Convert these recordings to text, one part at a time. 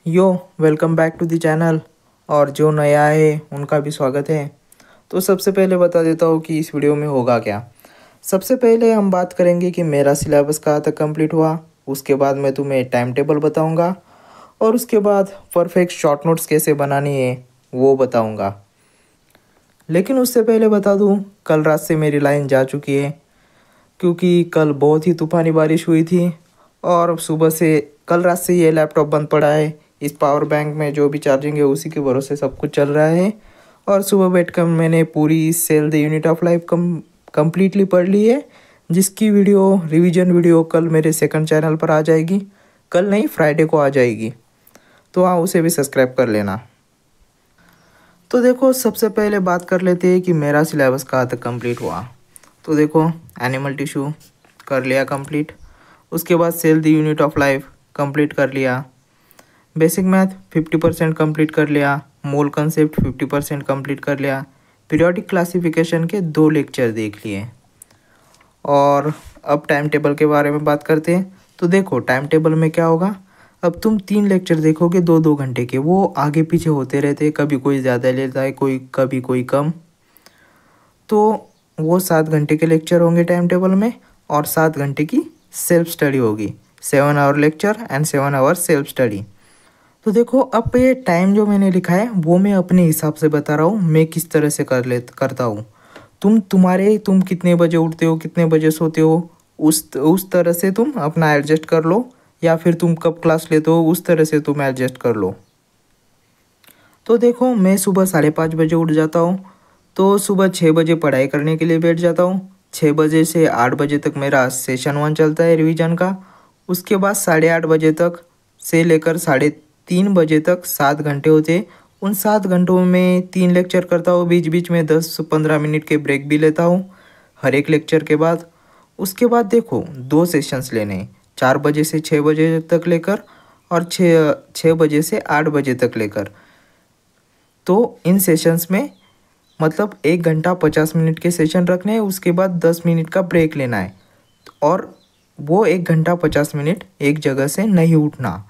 Yo welcome back to the channel. और जो नया है उनका भी स्वागत है। तो सबसे पहले बता देता हूँ कि इस वीडियो में होगा क्या। सबसे पहले हम बात करेंगे कि मेरा सिलेबस कहाँ तक कंप्लीट हुआ। उसके बाद मैं तुम्हें टाइम टेबल बताऊँगा और उसके बाद परफेक्ट शॉर्ट नोट्स कैसे बनानी है वो बताऊँगा। लेकिन उससे पहले बता दूँ, कल रात से मेरी लाइन जा चुकी है क्योंकि कल बहुत ही तूफ़ानी बारिश हुई थी और सुबह से कल रात से ये लैपटॉप बंद पड़ा है। इस पावर बैंक में जो भी चार्जिंग है उसी के भरोसे सब कुछ चल रहा है। और सुबह बैठकर मैंने पूरी cell the unit of life completely पढ़ ली है, जिसकी वीडियो रिवीजन वीडियो कल मेरे सेकंड चैनल पर आ जाएगी। कल नहीं, फ्राइडे को आ जाएगी, तो हाँ उसे भी सब्सक्राइब कर लेना। तो देखो, सबसे पहले बात कर लेते हैं कि मेरा सिलेबस कहाँ तक कंप्लीट हुआ। तो देखो, एनिमल टिश्यू कर लिया कंप्लीट। उसके बाद cell the unit of life complete कर लिया। बेसिक मैथ 50% कंप्लीट कर लिया। मोल कंसेप्ट 50% कंप्लीट कर लिया। पीरियोडिक क्लासिफिकेशन के 2 लेक्चर देख लिए। और अब टाइम टेबल के बारे में बात करते हैं। तो देखो, टाइम टेबल में क्या होगा, अब तुम 3 लेक्चर देखोगे 2-2 घंटे के, वो आगे पीछे होते रहते हैं। कभी कोई ज़्यादा लेता है, कभी कोई कम। तो वो 7 घंटे के लेक्चर होंगे टाइम टेबल में और 7 घंटे की सेल्फ स्टडी होगी। 7 hour lecture and 7 hour self study. तो देखो, अब ये टाइम जो मैंने लिखा है वो मैं अपने हिसाब से बता रहा हूँ, मैं किस तरह से करता हूँ। तुम कितने बजे उठते हो, कितने बजे सोते हो, उस तरह से तुम अपना एडजस्ट कर लो, या फिर तुम कब क्लास लेते हो उस तरह से तुम एडजस्ट कर लो। तो देखो, मैं सुबह 5:30 बजे उठ जाता हूँ, तो सुबह 6 बजे पढ़ाई करने के लिए बैठ जाता हूँ। 6 बजे से 8 बजे तक मेरा सेशन 1 चलता है रिवीजन का। उसके बाद 8:30 बजे तक से लेकर 3:30 बजे तक 7 घंटे होते हैं। उन 7 घंटों में 3 लेक्चर करता हूँ, बीच बीच में 10-15 मिनट के ब्रेक भी लेता हूँ हर एक लेक्चर के बाद। उसके बाद देखो, 2 सेशंस लेने हैं, 4 बजे से 6 बजे तक लेकर और 6 बजे से 8 बजे तक लेकर। तो इन सेशंस में मतलब 1 घंटा 50 मिनट के सेशन रखने हैं। उसके बाद 10 मिनट का ब्रेक लेना है और वो 1 घंटा 50 मिनट एक जगह से नहीं उठना।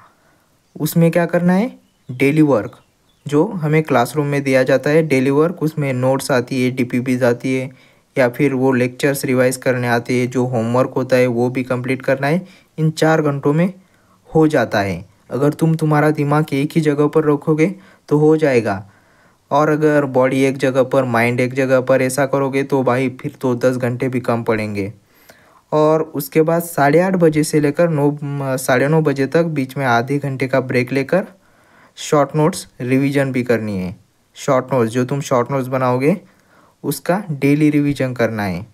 उसमें क्या करना है, डेली वर्क जो हमें क्लासरूम में दिया जाता है, डेली वर्क, उसमें नोट्स आती है, डीपीपीज आती है, या फिर वो लेक्चर्स रिवाइज करने आते हैं, जो होमवर्क होता है वो भी कंप्लीट करना है। इन 4 घंटों में हो जाता है। अगर तुम्हारा दिमाग एक ही जगह पर रखोगे तो हो जाएगा, और अगर बॉडी एक जगह पर, माइंड एक जगह पर ऐसा करोगे तो भाई फिर तो 10 घंटे भी कम पड़ेंगे। और उसके बाद 8:30 बजे से लेकर 9 बजे तक बीच में आधे घंटे का ब्रेक लेकर शॉर्ट नोट्स रिवीजन भी करनी है। शॉर्ट नोट्स जो तुम शॉर्ट नोट्स बनाओगे उसका डेली रिवीजन करना है।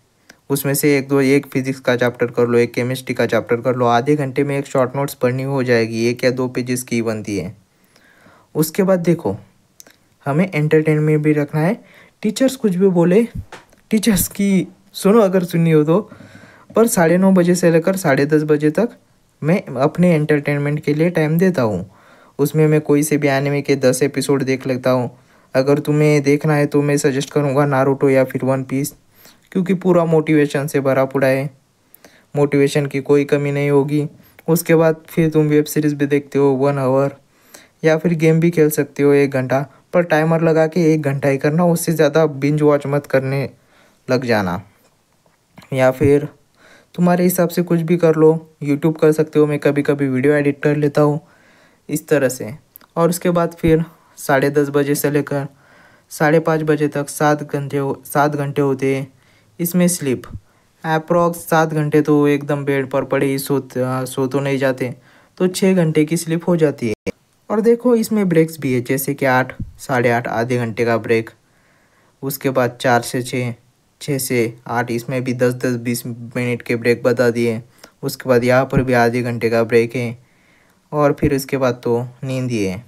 उसमें से एक फिजिक्स का चैप्टर कर लो, एक केमिस्ट्री का चैप्टर कर लो। आधे घंटे में एक शॉर्ट नोट्स पढ़नी हो जाएगी, 1 या 2 पेजेस की बनती है। उसके बाद देखो, हमें एंटरटेनमेंट भी रखना है। टीचर्स कुछ भी बोले, टीचर्स की सुनो अगर सुननी हो तो, पर 9:30 बजे से लेकर 10:30 बजे तक मैं अपने एंटरटेनमेंट के लिए टाइम देता हूँ। उसमें मैं कोई से भी एनिमे के 10 एपिसोड देख लेता हूँ। अगर तुम्हें देखना है तो मैं सजेस्ट करूँगा नारुतो या फिर वन पीस, क्योंकि पूरा मोटिवेशन से भरा पड़ा है, मोटिवेशन की कोई कमी नहीं होगी। उसके बाद फिर तुम वेब सीरीज़ भी देखते हो 1 आवर, या फिर गेम भी खेल सकते हो 1 घंटा, पर टाइमर लगा के 1 घंटा ही करना, उससे ज़्यादा बिंज वॉच मत करने लग जाना। या फिर तुम्हारे हिसाब से कुछ भी कर लो, यूट्यूब कर सकते हो, मैं कभी कभी वीडियो एडिट कर लेता हूँ इस तरह से। और उसके बाद फिर 10:30 बजे से लेकर 5:30 बजे तक 7 घंटे होते हैं। इसमें स्लीप अप्रॉक्स 7 घंटे तो एकदम बेड पर पड़े ही सो तो नहीं जाते, तो 6 घंटे की स्लीप हो जाती है। और देखो, इसमें ब्रेक्स भी है, जैसे कि 8, 8:30 आधे घंटे का ब्रेक। उसके बाद 4 से 6, 6 से 8, इसमें भी 10-10, 20 मिनट के ब्रेक बता दिए। उसके बाद यहाँ पर भी आधे घंटे का ब्रेक है, और फिर इसके बाद तो नींद ही है।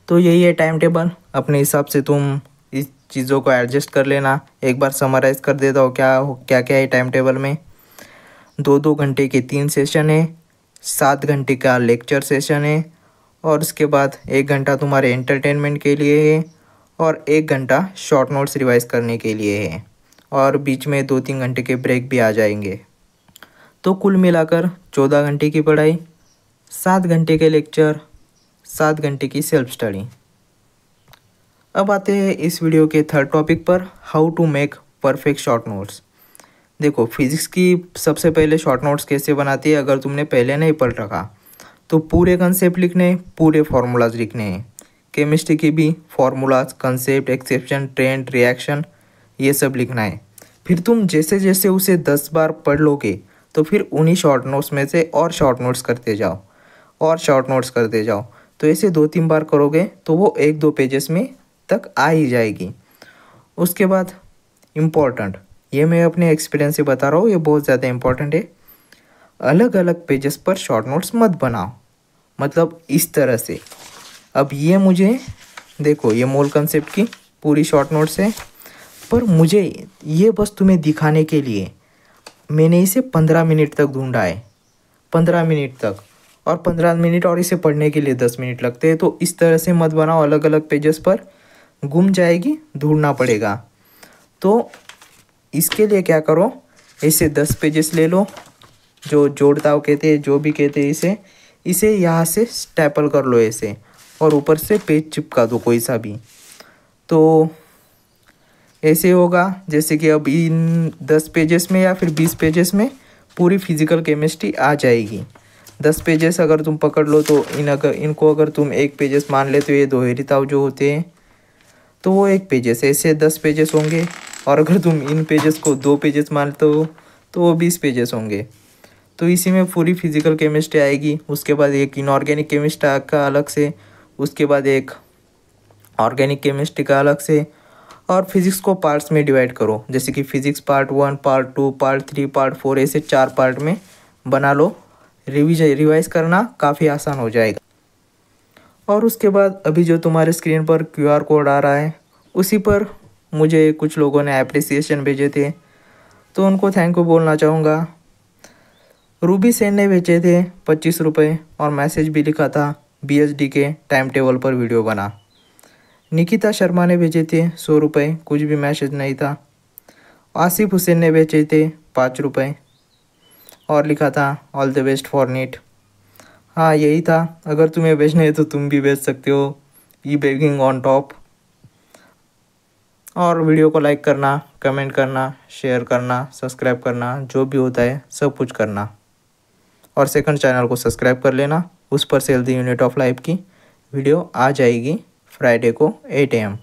तो यही है टाइम टेबल। अपने हिसाब से तुम इस चीज़ों को एडजस्ट कर लेना। एक बार समराइज़ कर देता हूँ क्या क्या है टाइम टेबल में। 2-2 घंटे के 3 सेशन है, 7 घंटे का लेक्चर सेशन है, और उसके बाद 1 घंटा तुम्हारे एंटरटेनमेंट के लिए है, और 1 घंटा शॉर्ट नोट्स रिवाइज करने के लिए है, और बीच में 2-3 घंटे के ब्रेक भी आ जाएंगे। तो कुल मिलाकर 14 घंटे की पढ़ाई, 7 घंटे के लेक्चर, 7 घंटे की सेल्फ स्टडी। अब आते हैं इस वीडियो के थर्ड टॉपिक पर, how to make perfect short notes. देखो, फिजिक्स की सबसे पहले शॉर्ट नोट्स कैसे बनाती है, अगर तुमने पहले नहीं पढ़ रखा तो पूरे कंसेप्ट लिखने, पूरे फार्मूलाज लिखने हैं। केमिस्ट्री की भी formulas, concept, exception, trend, reaction, ये सब लिखना है। फिर तुम जैसे जैसे उसे 10 बार पढ़ लोगे तो फिर उन्हीं शॉर्ट नोट्स में से और शॉर्ट नोट्स करते जाओ और शॉर्ट नोट्स करते जाओ। तो ऐसे 2-3 बार करोगे तो वो 1-2 पेजेस में तक आ ही जाएगी। उसके बाद इम्पोर्टेंट, ये मैं अपने एक्सपीरियंस से बता रहा हूँ, ये बहुत ज़्यादा इम्पोर्टेंट है। अलग अलग पेजेस पर शॉर्ट नोट्स मत बनाओ, मतलब इस तरह से। अब ये मुझे देखो, ये मोल कंसेप्ट की पूरी शॉर्ट नोट्स है, पर मुझे ये बस तुम्हें दिखाने के लिए मैंने इसे 15 मिनट तक ढूंढा है, 15 मिनट तक, और 15 मिनट और इसे पढ़ने के लिए 10 मिनट लगते हैं। तो इस तरह से मत बनाओ, अलग अलग पेजेस पर गुम जाएगी, ढूंढना पड़ेगा। तो इसके लिए क्या करो, ऐसे 10 पेजेस ले लो, जो जोड़ताव कहते हैं, जो भी कहते हैं, इसे यहाँ से स्टेपल कर लो ऐसे, और ऊपर से पेज चिपका दो कोई सा भी। तो ऐसे होगा जैसे कि अब इन 10 पेजेस में या फिर 20 पेजेस में पूरी फिजिकल केमिस्ट्री आ जाएगी। 10 पेजेस अगर तुम पकड़ लो तो इनको अगर तुम 1 पेजेस मान ले तो ये दोहरीताव जो होते हैं तो वो 1 पेजेस, ऐसे 10 पेजेस होंगे। और अगर तुम इन पेजेस को 2 पेजेस मानते हो तो वो 20 पेजेस होंगे। तो इसी में पूरी फिजिकल केमिस्ट्री आएगी। उसके बाद एक इनऑर्गेनिक केमिस्ट्री का अलग से, उसके बाद एक ऑर्गेनिक केमिस्ट्री का अलग से। और फिजिक्स को पार्ट्स में डिवाइड करो, जैसे कि physics part 1, part 2, part 3, part 4, ऐसे 4 पार्ट में बना लो। रिवाइज करना काफ़ी आसान हो जाएगा। और उसके बाद अभी जो तुम्हारे स्क्रीन पर QR कोड आ रहा है, उसी पर मुझे कुछ लोगों ने एप्रिसिएशन भेजे थे, तो उनको थैंक यू बोलना चाहूँगा। रूबी सेन ने भेजे थे 25 रुपये, और मैसेज भी लिखा था BSD के टाइम टेबल पर वीडियो बना। निकिता शर्मा ने भेजे थे 100 रुपये, कुछ भी मैसेज नहीं था। आसिफ हुसैन ने भेजे थे 5 रुपये, और लिखा था all the best for NEET. हाँ, यही था। अगर तुम्हें भेजने है तो तुम भी भेज सकते हो, ई बेगिंग ऑन टॉप। और वीडियो को लाइक करना, कमेंट करना, शेयर करना, सब्सक्राइब करना, जो भी होता है सब कुछ करना। और सेकंड चैनल को सब्सक्राइब कर लेना, उस पर cell the unit of life की वीडियो आ जाएगी फ्राइडे को 8 AM।